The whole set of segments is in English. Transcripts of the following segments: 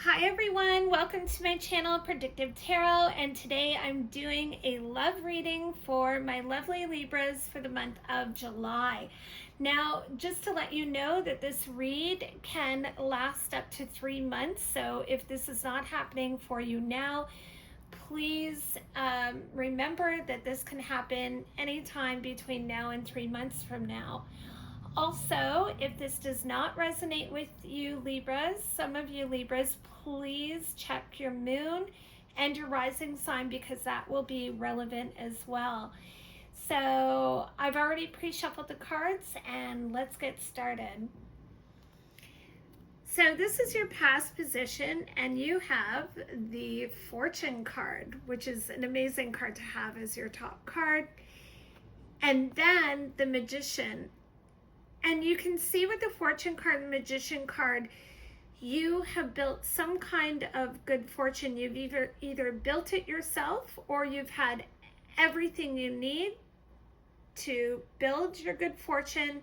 Hi everyone, welcome to my channel Predictive Tarot, and today I'm doing a love reading for my lovely Libras for the month of July. Now, just to let you know that this read can last up to 3 months, so if this is not happening for you now, please remember that this can happen anytime between now and 3 months from now. Also, if this does not resonate with you Libras, some of you Libras, please check your moon and your rising sign because that will be relevant as well. So I've already pre-shuffled the cards and let's get started. So this is your past position and you have the Fortune card, which is an amazing card to have as your top card. And then the Magician. And you can see with the Fortune card and Magician card, you have built some kind of good fortune. You've either built it yourself or you've had everything you need to build your good fortune.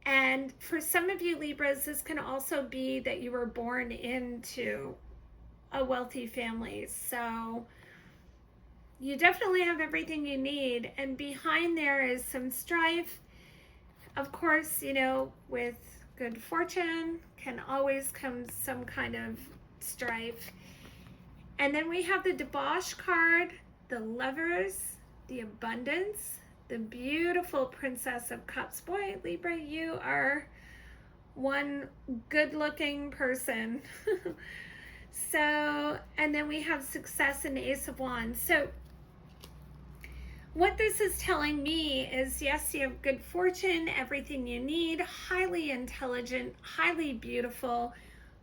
And for some of you Libras, this can also be that you were born into a wealthy family. So you definitely have everything you need. And behind there is some strife. Of course, you know, with good fortune can always come some kind of strife. And then we have the Debauch card, the Lovers, the Abundance, the beautiful Princess of Cups. Boy, Libra, you are one good-looking person. So, and then we have Success and Ace of Wands. So what this is telling me is, yes, you have good fortune, everything you need, highly intelligent, highly beautiful,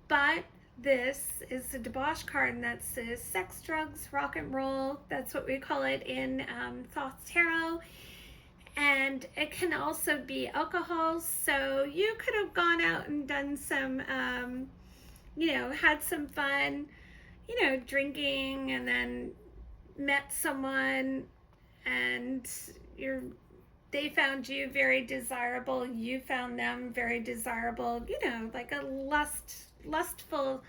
but this is the Debauch card, and that's the sex, drugs, rock and roll. That's what we call it in Thoth Tarot. And it can also be alcohol. So you could have gone out and done some, had some fun, drinking, and then met someone and they found you very desirable, you found them very desirable, like a lustful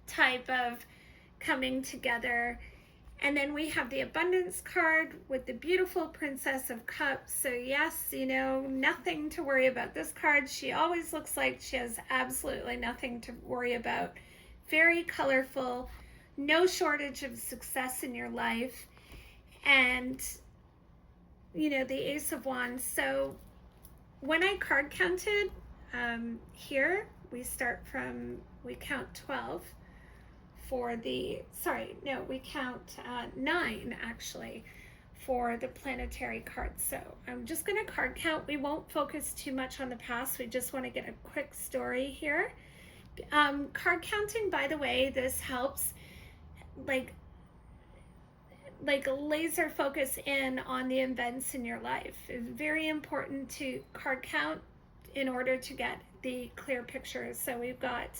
type of coming together. And then we have the Abundance card with the beautiful Princess of Cups. So yes, nothing to worry about this card. She always looks like she has absolutely nothing to worry about. Very colorful, no shortage of success in your life. And the Ace of Wands. So when I card counted, here we count 12 for we count 9 actually for the planetary cards. So I'm just going to card count. We won't focus too much on the past. We just want to get a quick story here. Card counting, by the way, this helps like laser focus in on the events in your life. It's very important to card count in order to get the clear picture. So we've got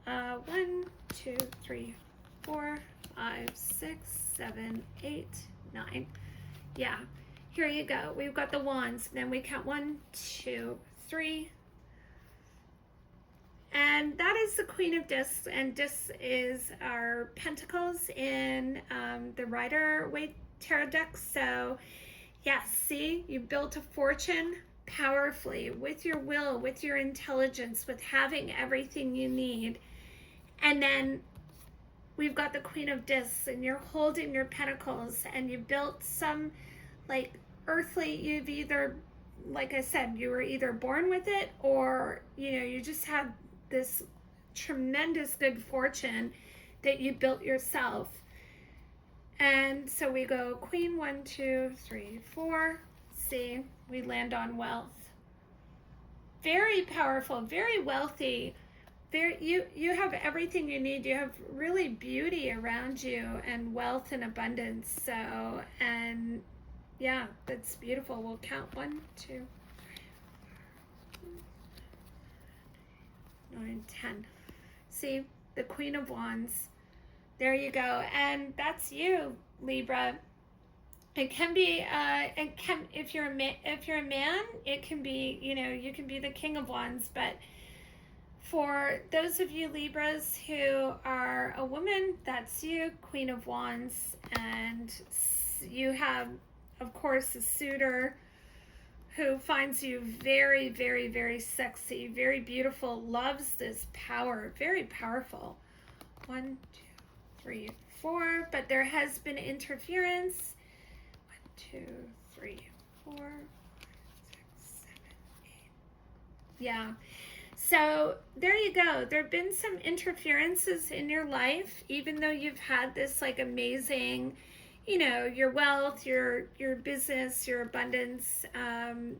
1, 2, 3, 4, 5, 6, 7, 8, 9. Yeah, here you go. We've got the wands. Then we count 1, 2, 3. And that is the Queen of Discs, and Discs is our Pentacles in the Rider-Waite Tarot deck. So yes, see, you built a fortune powerfully with your will, with your intelligence, with having everything you need. And then we've got the Queen of Discs, and you're holding your Pentacles, and you built some you've either, like I said, you were either born with it or you just had this tremendous good fortune that you built yourself. And so we go Queen, 1, 2, 3, 4. See, we land on wealth. Very powerful, very wealthy. You have everything you need. You have really beauty around you and wealth and abundance. So, and yeah, that's beautiful. We'll count 1, 2, 9, 10. See, the Queen of Wands. There you go. And that's you, Libra. It can be if you're a man, it can be, you can be the King of Wands, but For those of you Libras who are a woman, that's you, Queen of Wands, and you have, of course, a suitor who finds you very, very, very sexy, very beautiful, loves this power, very powerful. 1, 2, 3, 4, but there has been interference. 1, 2, 3, 4, 5, 6, 7, 8. Yeah. So there you go. There have been some interferences in your life, even though you've had this like amazing, your wealth, your business, your abundance.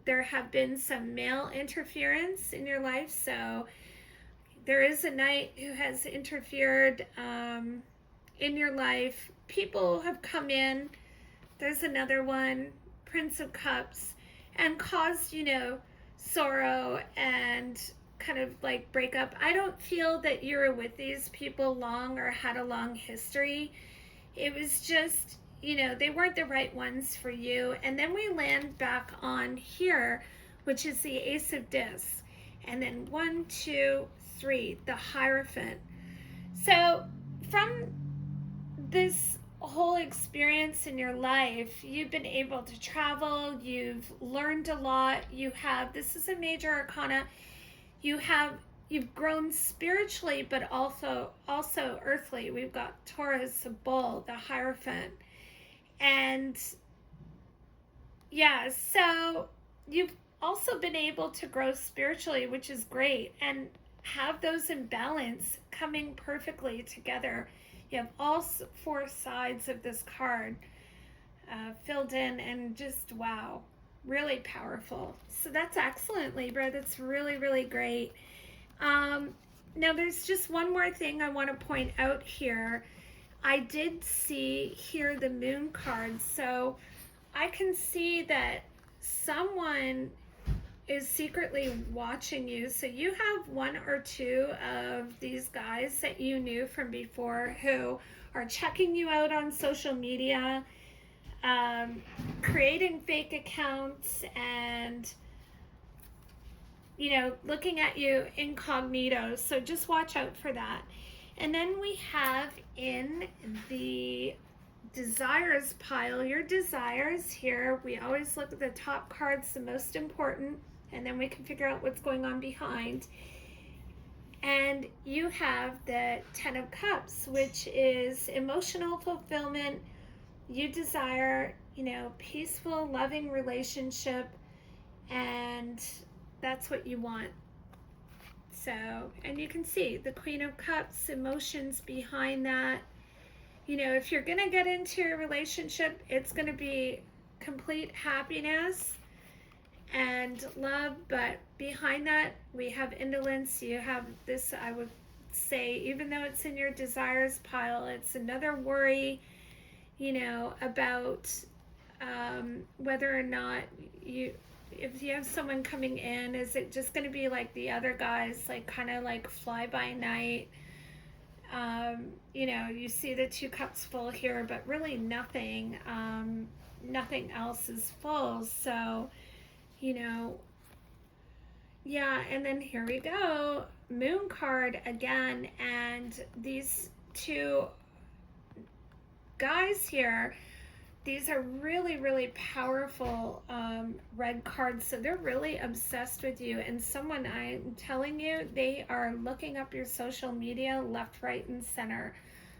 There have been some male interference in your life. So there is a knight who has interfered in your life. People have come in. There's another one, Prince of Cups, and caused, sorrow and kind of like breakup. I don't feel that you were with these people long or had a long history. It was just, they weren't the right ones for you. And then we land back on here, which is the Ace of Discs. And then 1, 2, 3, the Hierophant. So from this whole experience in your life, you've been able to travel, you've learned a lot, this is a major arcana, you've grown spiritually, but also earthly. We've got Taurus, the bull, the Hierophant. And yeah, so you've also been able to grow spiritually, which is great, and have those in balance coming perfectly together. You have all 4 sides of this card filled in, and just wow, really powerful. So that's excellent, Libra. That's really, really great. Now there's just one more thing I want to point out here. I did see here the Moon card, so I can see that someone is secretly watching you. So you have 1 or 2 of these guys that you knew from before who are checking you out on social media, creating fake accounts, and looking at you incognito. So just watch out for that. And then we have in the desires pile, your desires here. We always look at the top cards, the most important, and then we can figure out what's going on behind. And you have the 10 of Cups, which is emotional fulfillment. You desire, peaceful, loving relationship, and that's what you want. So, and you can see the Queen of Cups, emotions behind that. If you're going to get into a relationship, it's going to be complete happiness and love, but behind that, we have indolence. You have this, I would say, even though it's in your desires pile, it's another worry, about whether or not if you have someone coming in, is it just going to be like the other guys, like kind of like fly by night? You see the 2 cups full here, but really nothing else is full. So, yeah, and then here we go, Moon card again, and these 2 guys here, these are really, really powerful red cards. So they're really obsessed with you. And someone, I'm telling you, they are looking up your social media left, right, and center.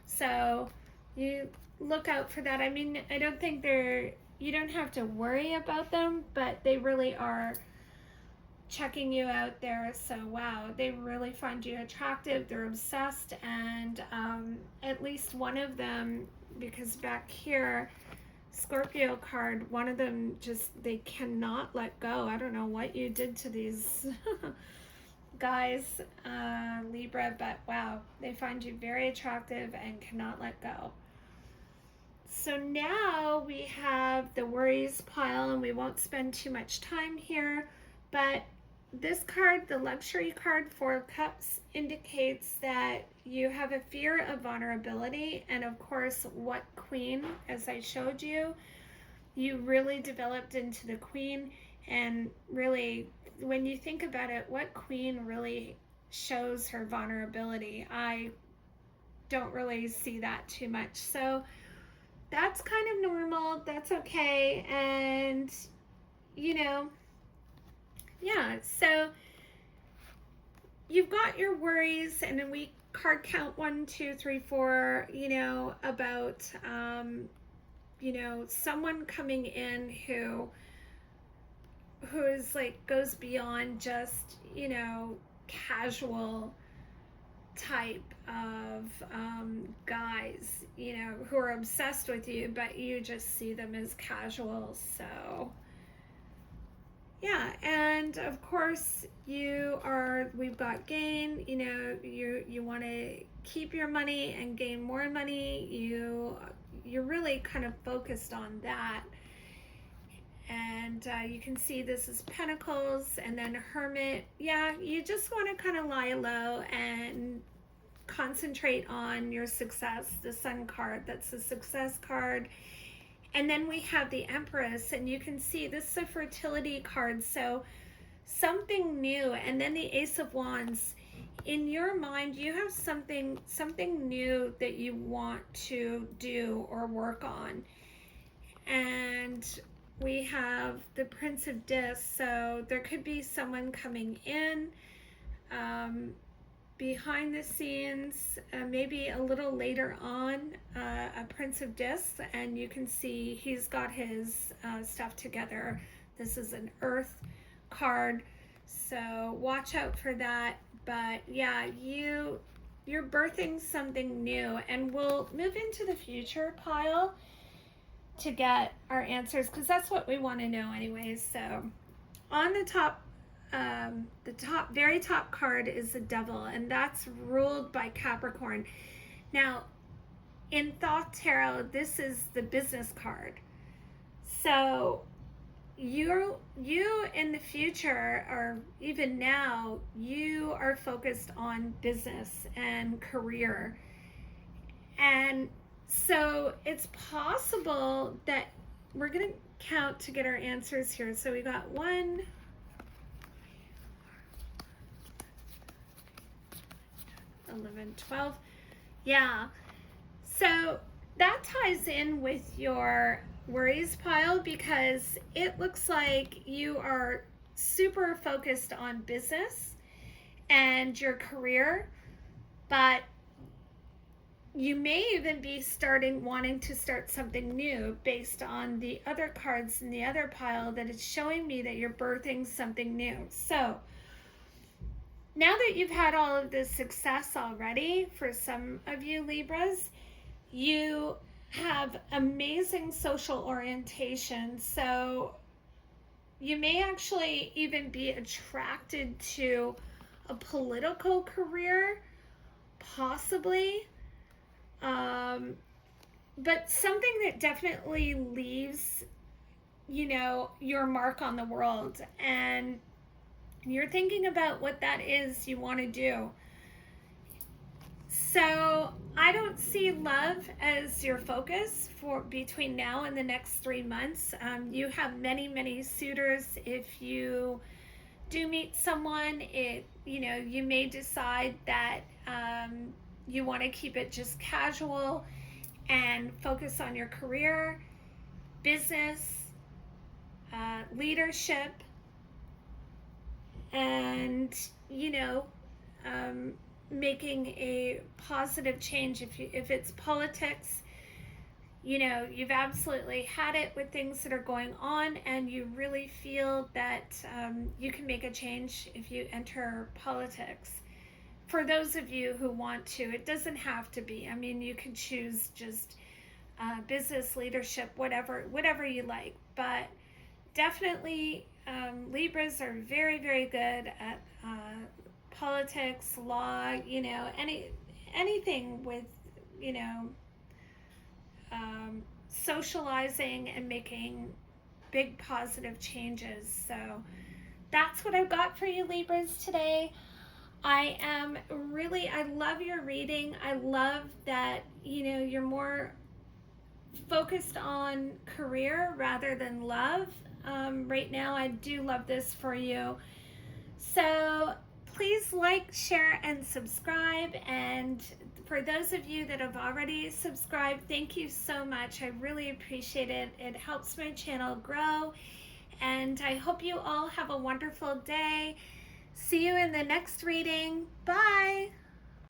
So you look out for that. I mean, I don't think you don't have to worry about them, but they really are checking you out there. So wow, they really find you attractive. They're obsessed. And at least one of them, because back here, Scorpio card, one of them they cannot let go. I don't know what you did to these guys, Libra, but wow, they find you very attractive and cannot let go. So now we have the worries pile, and we won't spend too much time here, but this card, the luxury card, 4 of Cups, indicates that you have a fear of vulnerability. And of course, what Queen, as I showed you, you really developed into the Queen. And really, when you think about it, what Queen really shows her vulnerability. I don't really see that too much. So that's kind of normal. That's okay. And, you know, yeah. So you've got your worries, and then we card count 1, 2, 3, 4, about, someone coming in who is like goes beyond just, casual type of guys, who are obsessed with you, but you just see them as casual. So yeah, and of course we've got gain, you want to keep your money and gain more money. You're really kind of focused on that. And you can see this is Pentacles, and then Hermit. Yeah, you just want to kind of lie low and concentrate on your success. The Sun card, that's the success card. And then we have the Empress, and you can see this is a fertility card, so something new. And then the Ace of Wands. In your mind, you have something new that you want to do or work on. And we have the Prince of Discs, so there could be someone coming in behind the scenes, maybe a little later on, a Prince of Discs, and you can see he's got his stuff together. This is an Earth card, so watch out for that. But yeah, you're birthing something new, and we'll move into the future pile to get our answers, because that's what we want to know anyways. So on the top, very top card is the Devil, and that's ruled by Capricorn. Now in Thoth Tarot, this is the business card. So you in the future, or even now, you are focused on business and career. And so it's possible that we're going to count to get our answers here. So we got 1, 11, 12. Yeah. So that ties in with your worries pile, because it looks like you are super focused on business and your career, but you may even be wanting to start something new based on the other cards in the other pile, that it's showing me that you're birthing something new. So now that you've had all of this success already, for some of you Libras, you have amazing social orientation. So you may actually even be attracted to a political career, possibly. But something that definitely leaves, your mark on the world, and you're thinking about what that is you want to do. So I don't see love as your focus for between now and the next 3 months. You have many suitors. If you do meet someone, you may decide that you want to keep it just casual and focus on your career, business, leadership, and making a positive change. If it's politics, you've absolutely had it with things that are going on, and you really feel that you can make a change if you enter politics. For those of you who want to, it doesn't have to be. I mean, you can choose just business, leadership, whatever you like. But definitely, Libras are very good at politics, law, anything with, socializing and making big positive changes. So that's what I've got for you, Libras, today. I love your reading. I love that, you're more focused on career rather than love. Right now, I do love this for you. So please like, share, and subscribe. And for those of you that have already subscribed, thank you so much. I really appreciate it. It helps my channel grow. And I hope you all have a wonderful day. See you in the next reading. Bye.